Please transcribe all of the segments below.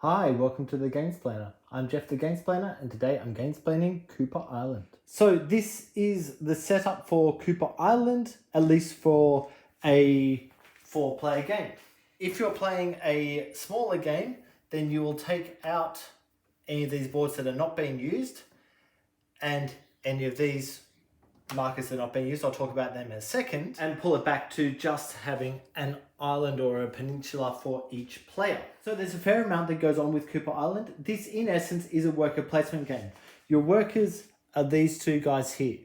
Hi, welcome to the Gamesplainer. I'm Jeff the Gamesplainer, and today I'm gamesplaining Cooper Island. So this is the setup for Cooper Island, at least for a 4-player game. If you're playing a smaller game, then you will take out any of these boards that are not being used, and any of these markers that are not being used, I'll talk about them in a second, and pull it back to just having an island or a peninsula for each player. So there's a fair amount that goes on with Cooper Island. This, in essence, is a worker placement game. Your workers are these two guys here.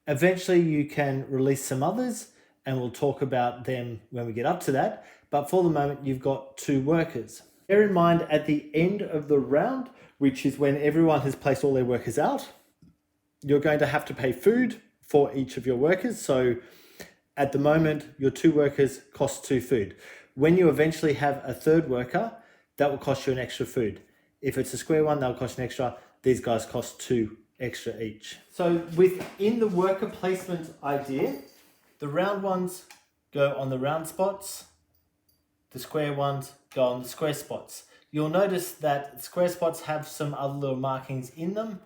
Eventually you can release some others, and we'll talk about them when we get up to that. But for the moment, you've got two workers. Bear in mind, at the end of the round, which is when everyone has placed all their workers out, you're going to have to pay food for each of your workers. So at the moment, your two workers cost 2 food. When you eventually have a third worker, that will cost you an extra food. If it's a square one, that'll cost an extra. These guys cost 2 extra each. So within the worker placement idea, the round ones go on the round spots, the square ones go on the square spots. You'll notice that square spots have some other little markings in them,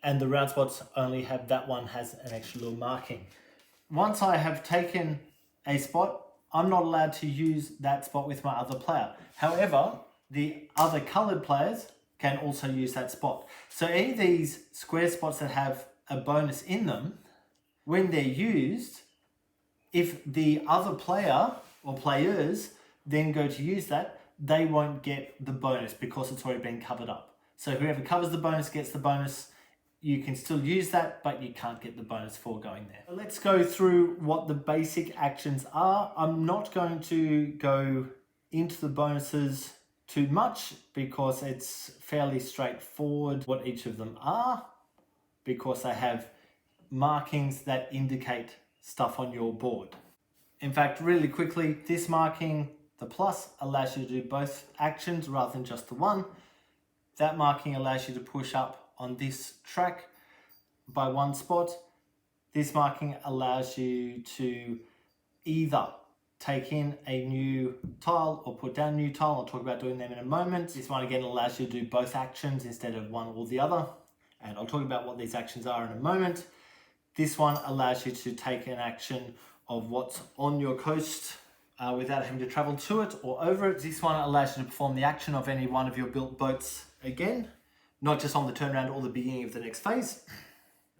and the round spots only have that one has an extra little marking. Once I have taken a spot, I'm not allowed to use that spot with my other player. However, the other colored players can also use that spot. So any of these square spots that have a bonus in them, when they're used, if the other player or players then go to use that, they won't get the bonus because it's already been covered up. So whoever covers the bonus gets the bonus. You can still use that, but you can't get the bonus for going there. Let's go through what the basic actions are. I'm not going to go into the bonuses too much because it's fairly straightforward what each of them are, because they have markings that indicate stuff on your board. In fact, really quickly, this marking, the plus, allows you to do both actions rather than just the one. That marking allows you to push up on this track by 1 spot. This marking allows you to either take in a new tile or put down a new tile. I'll talk about doing them in a moment. This one again allows you to do both actions instead of one or the other, and I'll talk about what these actions are in a moment. This one allows you to take an action of what's on your coast without having to travel to it or over it. This one allows you to perform the action of any one of your built boats again, not just on the turnaround or the beginning of the next phase.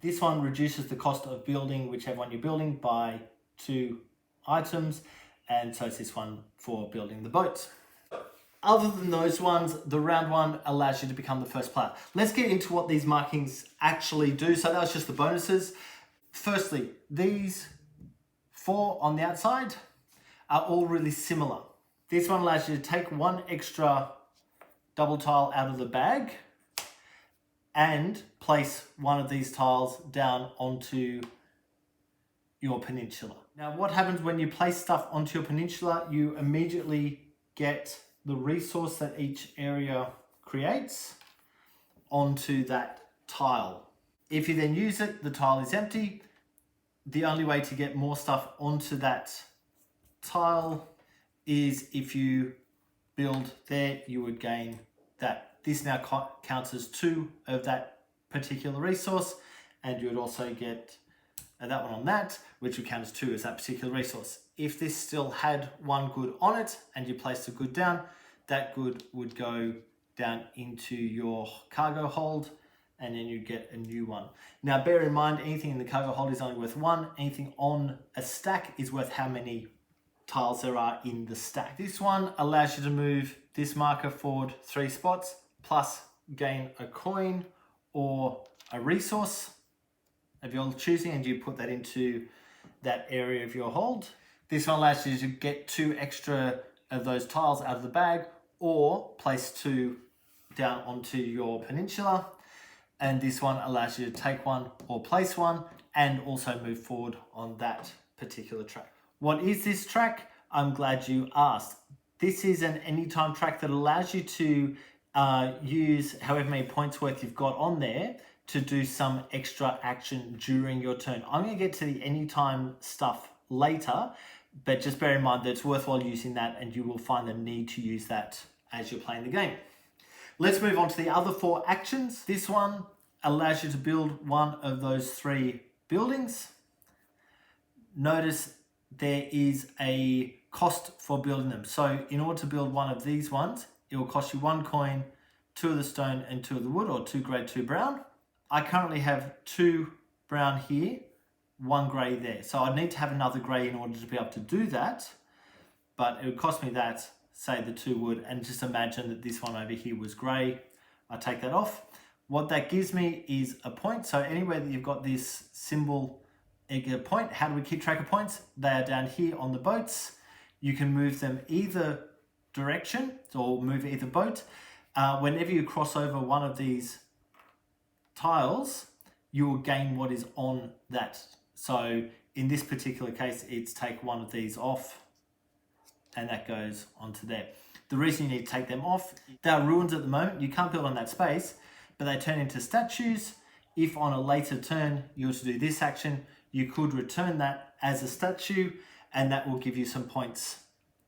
This one reduces the cost of building whichever one you're building by 2 items, and so it's this one for building the boat. Other than those ones, the round one allows you to become the first player. Let's get into what these markings actually do. So that was just the bonuses. Firstly, these 4 on the outside are all really similar. This one allows you to take 1 extra double tile out of the bag and place one of these tiles down onto your peninsula. Now, what happens when you place stuff onto your peninsula? You immediately get the resource that each area creates onto that tile. If you then use it, the tile is empty. The only way to get more stuff onto that tile is if you build there, you would gain that. This now counts as 2 of that particular resource, and you would also get that one on that, which would count as 2 as that particular resource. If this still had 1 good on it and you placed a good down, that good would go down into your cargo hold, and then you'd get a new one. Now bear in mind, anything in the cargo hold is only worth 1. Anything on a stack is worth how many tiles there are in the stack. This one allows you to move this marker forward 3 spots, plus gain a coin or a resource of your choosing, and you put that into that area of your hold. This one allows you to get 2 extra of those tiles out of the bag, or place 2 down onto your peninsula. And this one allows you to take 1 or place 1 and also move forward on that particular track. What is this track? I'm glad you asked. This is an anytime track that allows you to use however many points worth you've got on there to do some extra action during your turn. I'm going to get to the anytime stuff later, but just bear in mind that it's worthwhile using that, and you will find the need to use that as you're playing the game. Let's move on to the other 4 actions. This one allows you to build one of those 3 buildings. Notice there is a cost for building them. So in order to build one of these ones, it will cost you 1 coin, 2 of the stone and 2 of the wood, or 2 grey, 2 brown. I currently have 2 brown here, 1 grey there. So I need to have another grey in order to be able to do that. But it would cost me that, say the 2 wood, and just imagine that this one over here was grey. I take that off. What that gives me is a point. So anywhere that you've got this symbol, you get a point. How do we keep track of points? They are down here on the boats. You can move them either direction, or move either boat. Whenever you cross over one of these tiles, you will gain what is on that. So in this particular case, it's take one of these off, and that goes onto there. The reason you need to take them off, they are ruins at the moment. You can't build on that space, but they turn into statues. If on a later turn you were to do this action, you could return that as a statue, and that will give you some points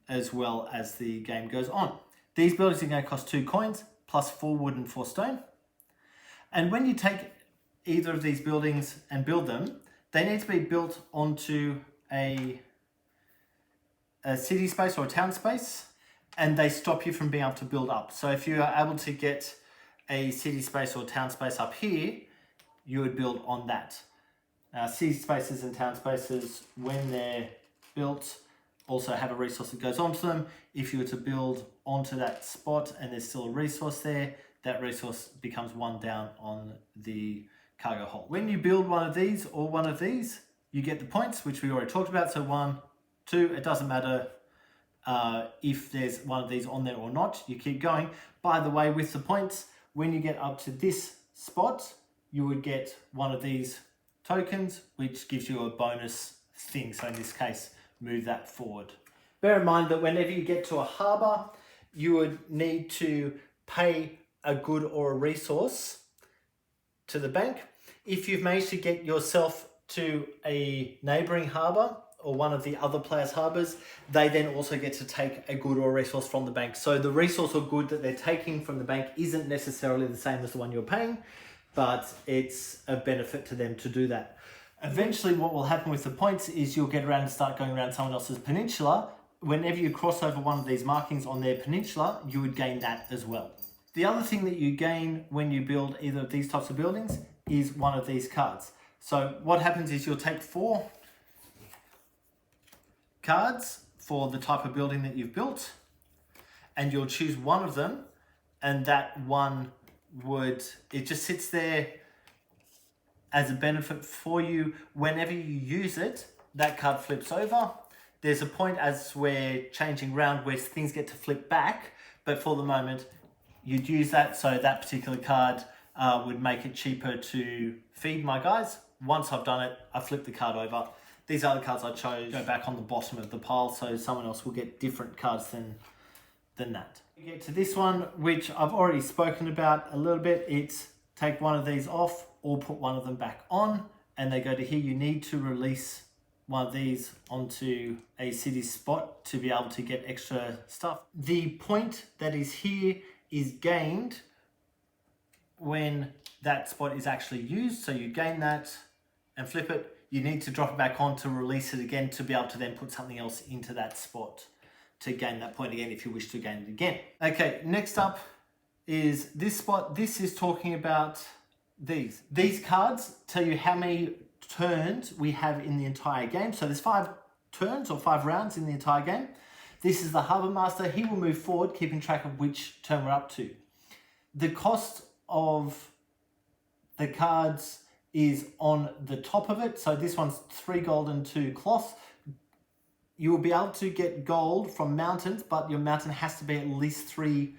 as well as the game goes on. These buildings are going to cost 2 coins, plus 4 wood and 4 stone. And when you take either of these buildings and build them, they need to be built onto a city space or a town space, and they stop you from being able to build up. So if you are able to get a city space or town space up here, you would build on that. City spaces and town spaces, when they're built, also have a resource that goes onto them. If you were to build onto that spot and there's still a resource there, that resource becomes 1 down on the cargo hold. When you build one of these or one of these, you get the points, which we already talked about. So 1, 2, it doesn't matter if there's one of these on there or not, you keep going. By the way, with the points, when you get up to this spot, you would get one of these tokens, which gives you a bonus thing. So in this case, move that forward. Bear in mind that whenever you get to a harbour, you would need to pay a good or a resource to the bank. If you've managed to get yourself to a neighbouring harbour or one of the other players' harbours, they then also get to take a good or a resource from the bank. So the resource or good that they're taking from the bank isn't necessarily the same as the one you're paying, but it's a benefit to them to do that. Eventually what will happen with the points is you'll get around and start going around someone else's peninsula. Whenever you cross over one of these markings on their peninsula, you would gain that as well. The other thing that you gain when you build either of these types of buildings is one of these cards. So what happens is you'll take 4 cards for the type of building that you've built, and you'll choose one of them, and that one it just sits there as a benefit for you. Whenever you use it, that card flips over. There's a point as we're changing round where things get to flip back, but for the moment, you'd use that. So that particular card would make it cheaper to feed my guys. Once I've done it, I flip the card over. These other cards I chose go back on the bottom of the pile, so someone else will get different cards than that. You get to this one, which I've already spoken about a little bit. It's take one of these off or put one of them back on, and they go to here. You need to release one of these onto a city spot to be able to get extra stuff. The point that is here is gained when that spot is actually used. So you gain that and flip it. You need to drop it back on to release it again to be able to then put something else into that spot to gain that point again if you wish to gain it again. Okay, next up is this spot. This is talking about these. These cards tell you how many turns we have in the entire game. So there's 5 turns or 5 rounds in the entire game. This is the Harbour Master. He will move forward, keeping track of which turn we're up to. The cost of the cards is on the top of it. So this one's 3 gold and 2 cloth. You will be able to get gold from mountains, but your mountain has to be at least 3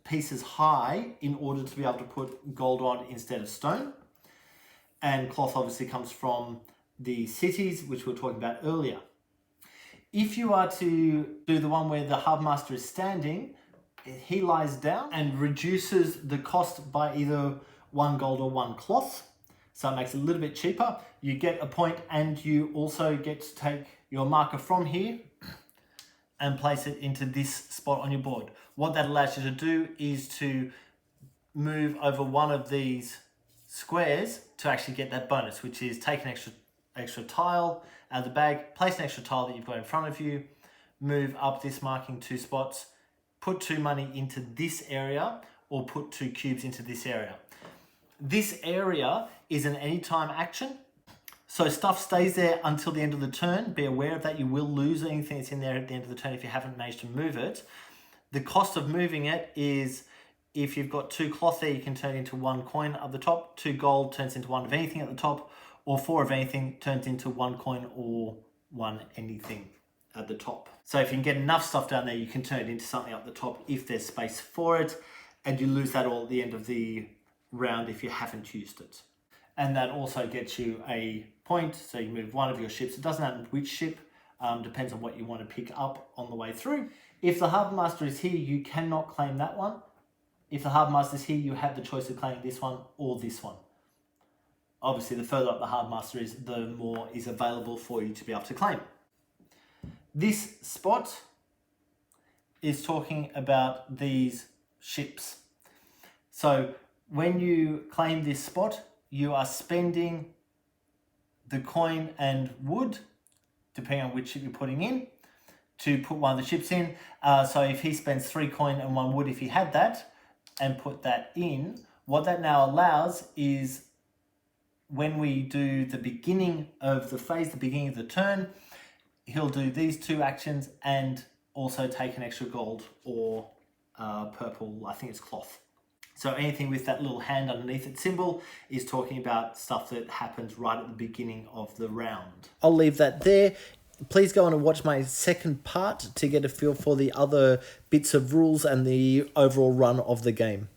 pieces high in order to be able to put gold on instead of stone. And cloth obviously comes from the cities, which we were talking about earlier. If you are to do the one where the Harbour Master is standing, he lies down and reduces the cost by either 1 gold or 1 cloth. So it makes it a little bit cheaper. You get a point, and you also get to take your marker from here and place it into this spot on your board. What that allows you to do is to move over one of these squares to actually get that bonus, which is take an extra tile out of the bag, place an extra tile that you've got in front of you, move up this marking 2 spots, put 2 money into this area, or put 2 cubes into this area. This area is an anytime action, so stuff stays there until the end of the turn. Be aware of that. You will lose anything that's in there at the end of the turn if you haven't managed to move it. The cost of moving it is, if you've got 2 cloth there, you can turn into 1 coin at the top, 2 gold turns into 1 of anything at the top, or 4 of anything turns into 1 coin or 1 anything at the top. So if you can get enough stuff down there, you can turn it into something up the top if there's space for it, and you lose that all at the end of the round if you haven't used it. And that also gets you a point, so you move one of your ships. It doesn't matter which ship, depends on what you want to pick up on the way through. If the Harbour Master is here, you cannot claim that one. If the Harbour Master is here, you have the choice of claiming this one or this one. Obviously, the further up the Harbour Master is, the more is available for you to be able to claim. This spot is talking about these ships. So when you claim this spot, you are spending the coin and wood, depending on which ship you're putting in, to put one of the ships in. So if he spends 3 coin and 1 wood, if he had that, and put that in, what that now allows is, when we do the beginning of the phase, the beginning of the turn, he'll do these 2 actions and also take an extra gold or purple, I think it's cloth. So anything with that little hand underneath its symbol is talking about stuff that happens right at the beginning of the round. I'll leave that there. Please go on and watch my second part to get a feel for the other bits of rules and the overall run of the game.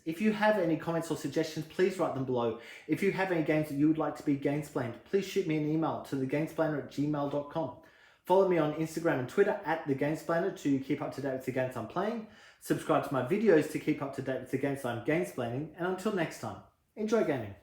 If you have any comments or suggestions, please write them below. If you have any games that you would like to be gamesplained, please shoot me an email to thegamesplainer@gmail.com. Follow me on Instagram and Twitter @thegamesplainer to keep up to date with the games I'm playing. Subscribe to my videos to keep up to date with the games I'm gamesplaining. And until next time, enjoy gaming.